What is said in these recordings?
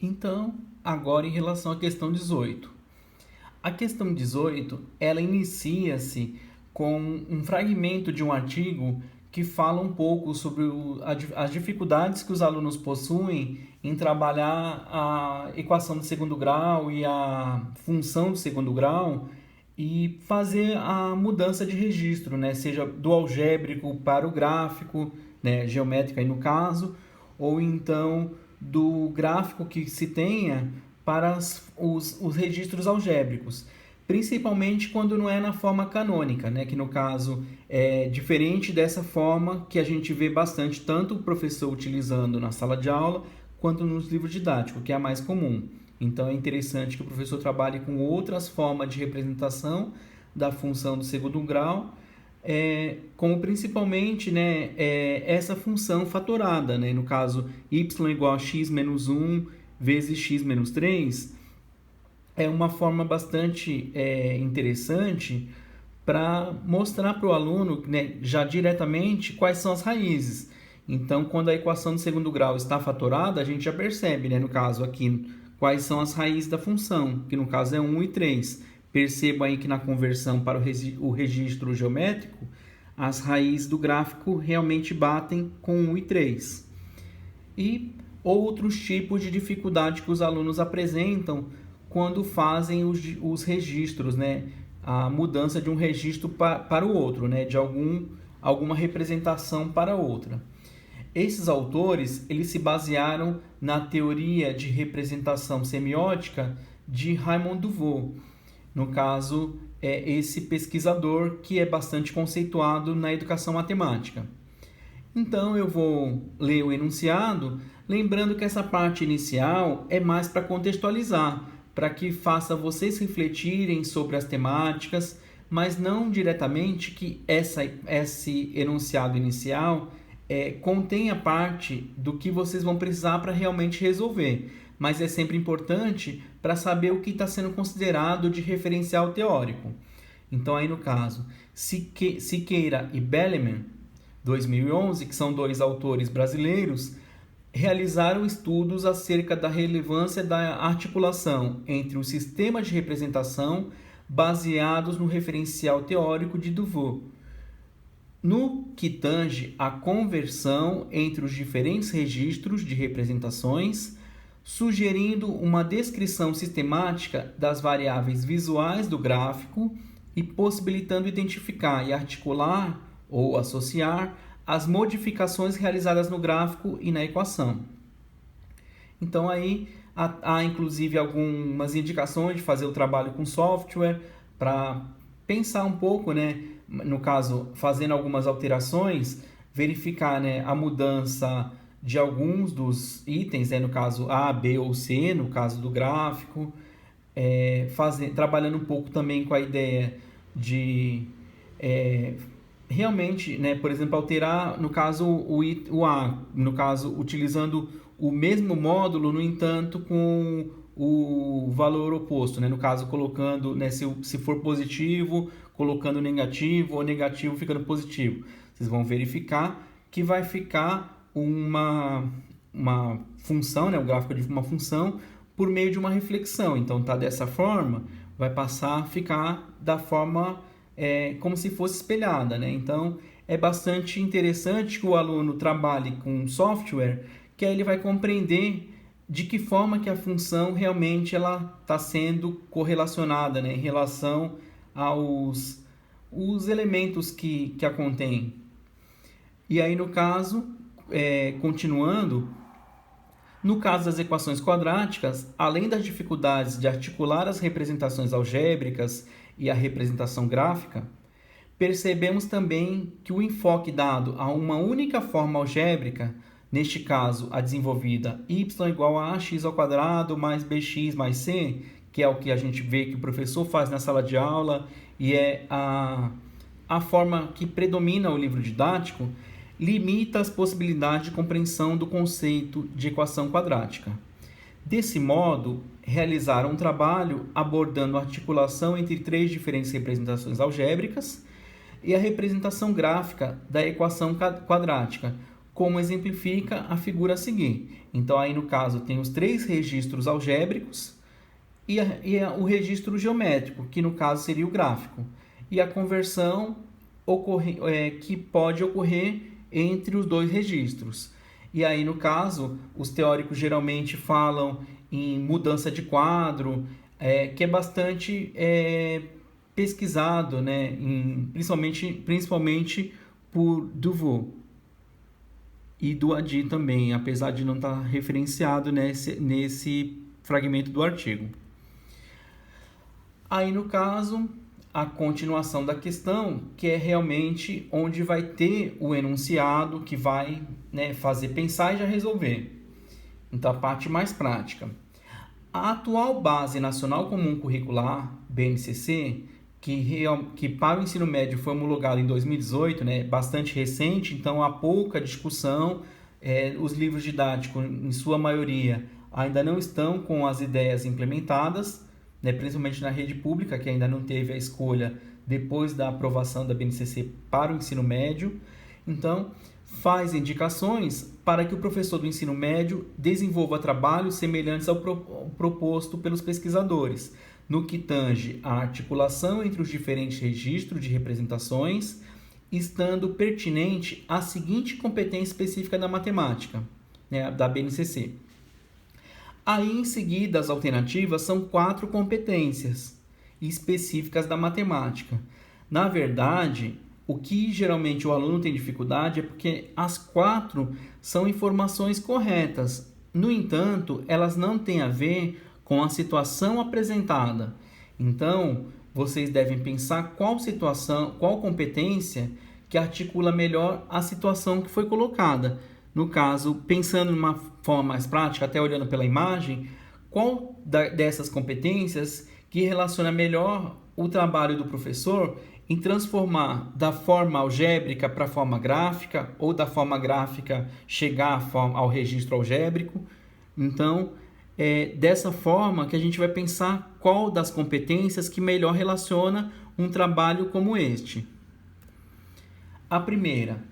Então, agora em relação à questão 18. A questão 18, ela inicia-se com um fragmento de um artigo que fala um pouco sobre as dificuldades que os alunos possuem em trabalhar a equação de segundo grau e a função de segundo grau e fazer a mudança de registro, né? Seja do algébrico para o gráfico, né? Geométrico aí no caso, ou então do gráfico que se tenha para os registros algébricos, principalmente quando não é na forma canônica, né? Que no caso é diferente dessa forma que a gente vê bastante tanto o professor utilizando na sala de aula quanto nos livros didáticos, que é a mais comum. Então é interessante que o professor trabalhe com outras formas de representação da função do segundo grau, como principalmente, né, essa função fatorada, né, no caso y igual a x menos 1 vezes x menos 3, é uma forma bastante interessante para mostrar para o aluno, né, já diretamente quais são as raízes. Então, quando a equação de segundo grau está fatorada, a gente já percebe, né, no caso aqui, quais são as raízes da função, que no caso é 1 e 3. Perceba aí que na conversão para o registro geométrico, as raízes do gráfico realmente batem com 1 e 3. E outros tipos de dificuldade que os alunos apresentam quando fazem os registros, né? A mudança de um registro para o outro, né? De alguma representação para outra. Esses autores, eles se basearam na teoria de representação semiótica de Raymond Duveau. No caso, é esse pesquisador que é bastante conceituado na educação matemática. Então, eu vou ler o enunciado, lembrando que essa parte inicial é mais para contextualizar, para que faça vocês refletirem sobre as temáticas, mas não diretamente que esse enunciado inicial contém a parte do que vocês vão precisar para realmente resolver, mas é sempre importante para saber o que está sendo considerado de referencial teórico. Então, aí no caso, Siqueira e Beleman, 2011, que são dois autores brasileiros, realizaram estudos acerca da relevância da articulação entre os sistemas de representação baseados no referencial teórico de Duveau, no que tange à conversão entre os diferentes registros de representações, sugerindo uma descrição sistemática das variáveis visuais do gráfico e possibilitando identificar e articular ou associar as modificações realizadas no gráfico e na equação. Então aí há inclusive algumas indicações de fazer o trabalho com software para pensar um pouco, né, no caso, fazendo algumas alterações, verificar, né, a mudança de alguns dos itens, né, no caso A, B ou C, no caso do gráfico, trabalhando um pouco também com a ideia de realmente, né, por exemplo, alterar, no caso, o A, no caso, utilizando o mesmo módulo, no entanto, com o valor oposto, né? No caso, colocando, né, se for positivo, colocando negativo, ou negativo ficando positivo. Vocês vão verificar que vai ficar uma função, né, o gráfico de uma função, por meio de uma reflexão. Então, tá dessa forma, vai passar a ficar da forma como se fosse espelhada, né? Então, é bastante interessante que o aluno trabalhe com software, que aí ele vai compreender de que forma que a função realmente ela está sendo correlacionada, né, em relação aos os elementos que a contém. E aí, no caso, continuando, no caso das equações quadráticas, além das dificuldades de articular as representações algébricas e a representação gráfica, percebemos também que o enfoque dado a uma única forma algébrica, neste caso a desenvolvida y igual a ax ao quadrado mais bx mais c, que é o que a gente vê que o professor faz na sala de aula e é a forma que predomina o livro didático, limita as possibilidades de compreensão do conceito de equação quadrática. Desse modo, realizaram um trabalho abordando a articulação entre três diferentes representações algébricas e a representação gráfica da equação quadrática, como exemplifica a figura a seguir. Então, aí no caso, tem os 3 registros algébricos e o registro geométrico, que no caso seria o gráfico. E a conversão que pode ocorrer entre os 2 registros. E aí, no caso, os teóricos geralmente falam em mudança de quadro, que é bastante pesquisado, né, principalmente por Duveau e do Adi também, apesar de não estar referenciado nesse fragmento do artigo. Aí, no caso, a continuação da questão, que é realmente onde vai ter o enunciado que vai, né, fazer pensar e já resolver. Então, a parte mais prática. A atual Base Nacional Comum Curricular, BNCC, que para o ensino médio foi homologado em 2018, né, bastante recente, então há pouca discussão. Os livros didáticos, em sua maioria, ainda não estão com as ideias implementadas, né, principalmente na rede pública, que ainda não teve a escolha depois da aprovação da BNCC para o ensino médio. Então, faz indicações para que o professor do ensino médio desenvolva trabalhos semelhantes ao proposto pelos pesquisadores, no que tange a articulação entre os diferentes registros de representações, estando pertinente a seguinte competência específica da matemática, né, da BNCC. Aí, em seguida, as alternativas são 4 competências específicas da matemática. Na verdade, o que geralmente o aluno tem dificuldade é porque as 4 são informações corretas. No entanto, elas não têm a ver com a situação apresentada. Então, vocês devem pensar qual situação, qual competência que articula melhor a situação que foi colocada. No caso, pensando numa forma mais prática, até olhando pela imagem, qual dessas competências que relaciona melhor o trabalho do professor em transformar da forma algébrica para a forma gráfica, ou da forma gráfica chegar ao registro algébrico. Então, dessa forma que a gente vai pensar qual das competências que melhor relaciona um trabalho como este. A primeira,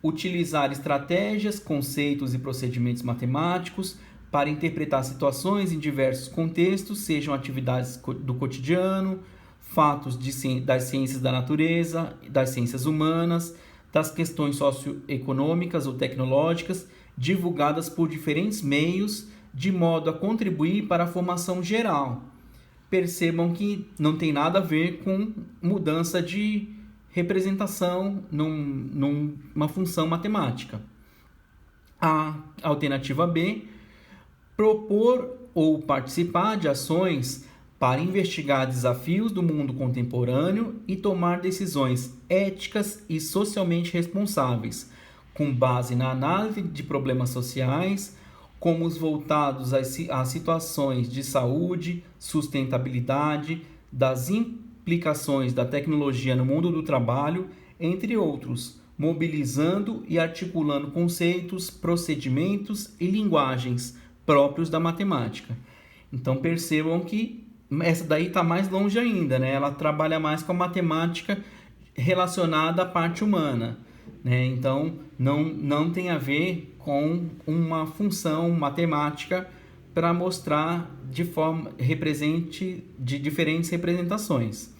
utilizar estratégias, conceitos e procedimentos matemáticos para interpretar situações em diversos contextos, sejam atividades do cotidiano, fatos das ciências da natureza, das ciências humanas, das questões socioeconômicas ou tecnológicas, divulgadas por diferentes meios, de modo a contribuir para a formação geral. Percebam que não tem nada a ver com mudança de representação numa função matemática. A alternativa B, propor ou participar de ações para investigar desafios do mundo contemporâneo e tomar decisões éticas e socialmente responsáveis, com base na análise de problemas sociais, como os voltados a situações de saúde, sustentabilidade, das implicações da tecnologia no mundo do trabalho, entre outros, mobilizando e articulando conceitos, procedimentos e linguagens próprios da matemática. Então percebam que essa daí está mais longe ainda, né? Ela trabalha mais com a matemática relacionada à parte humana, né? Então não tem a ver com uma função matemática para mostrar de diferentes representações.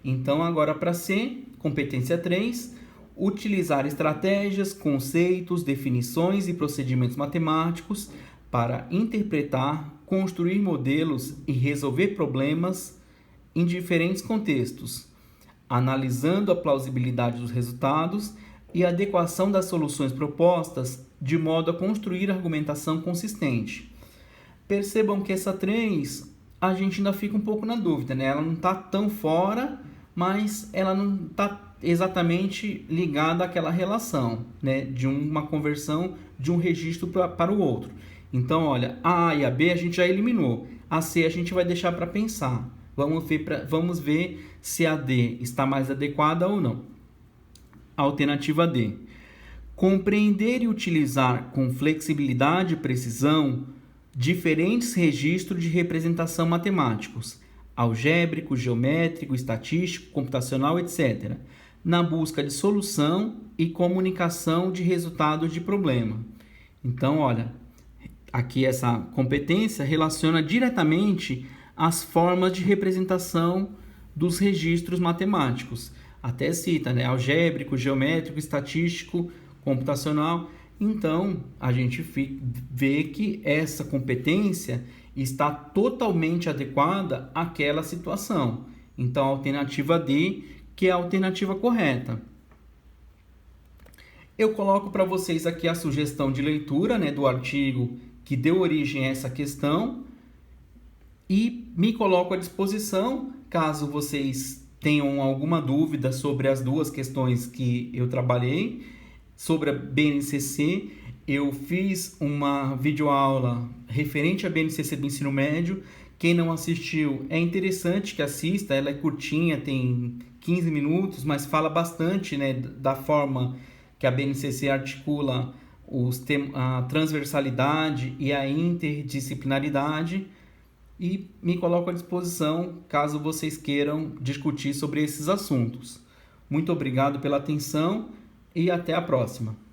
Então agora para C, competência 3, utilizar estratégias, conceitos, definições e procedimentos matemáticos para interpretar, construir modelos e resolver problemas em diferentes contextos, analisando a plausibilidade dos resultados e a adequação das soluções propostas de modo a construir argumentação consistente. Percebam que essa 3, a gente ainda fica um pouco na dúvida, né? Ela não está tão fora, mas ela não está exatamente ligada àquela relação, né? De uma conversão de um registro para o outro. Então, olha, a e a B a gente já eliminou. A C a gente vai deixar para pensar. Vamos ver se a D está mais adequada ou não. Alternativa D. Compreender e utilizar com flexibilidade e precisão diferentes registros de representação matemáticos, algébrico, geométrico, estatístico, computacional, etc., na busca de solução e comunicação de resultados de problema. Então, olha, aqui essa competência relaciona diretamente as formas de representação dos registros matemáticos. Até cita, né? Algébrico, geométrico, estatístico, computacional. Então, a gente vê que essa competência está totalmente adequada àquela situação. Então, a alternativa D, que é a alternativa correta. Eu coloco para vocês aqui a sugestão de leitura, né, do artigo que deu origem a essa questão e me coloco à disposição caso vocês tenham alguma dúvida sobre as duas questões que eu trabalhei. Sobre a BNCC, eu fiz uma videoaula referente à BNCC do ensino médio. Quem não assistiu, é interessante que assista, ela é curtinha, tem 15 minutos, mas fala bastante, né, da forma que a BNCC articula a transversalidade e a interdisciplinaridade, e me coloco à disposição caso vocês queiram discutir sobre esses assuntos. Muito obrigado pela atenção e até a próxima.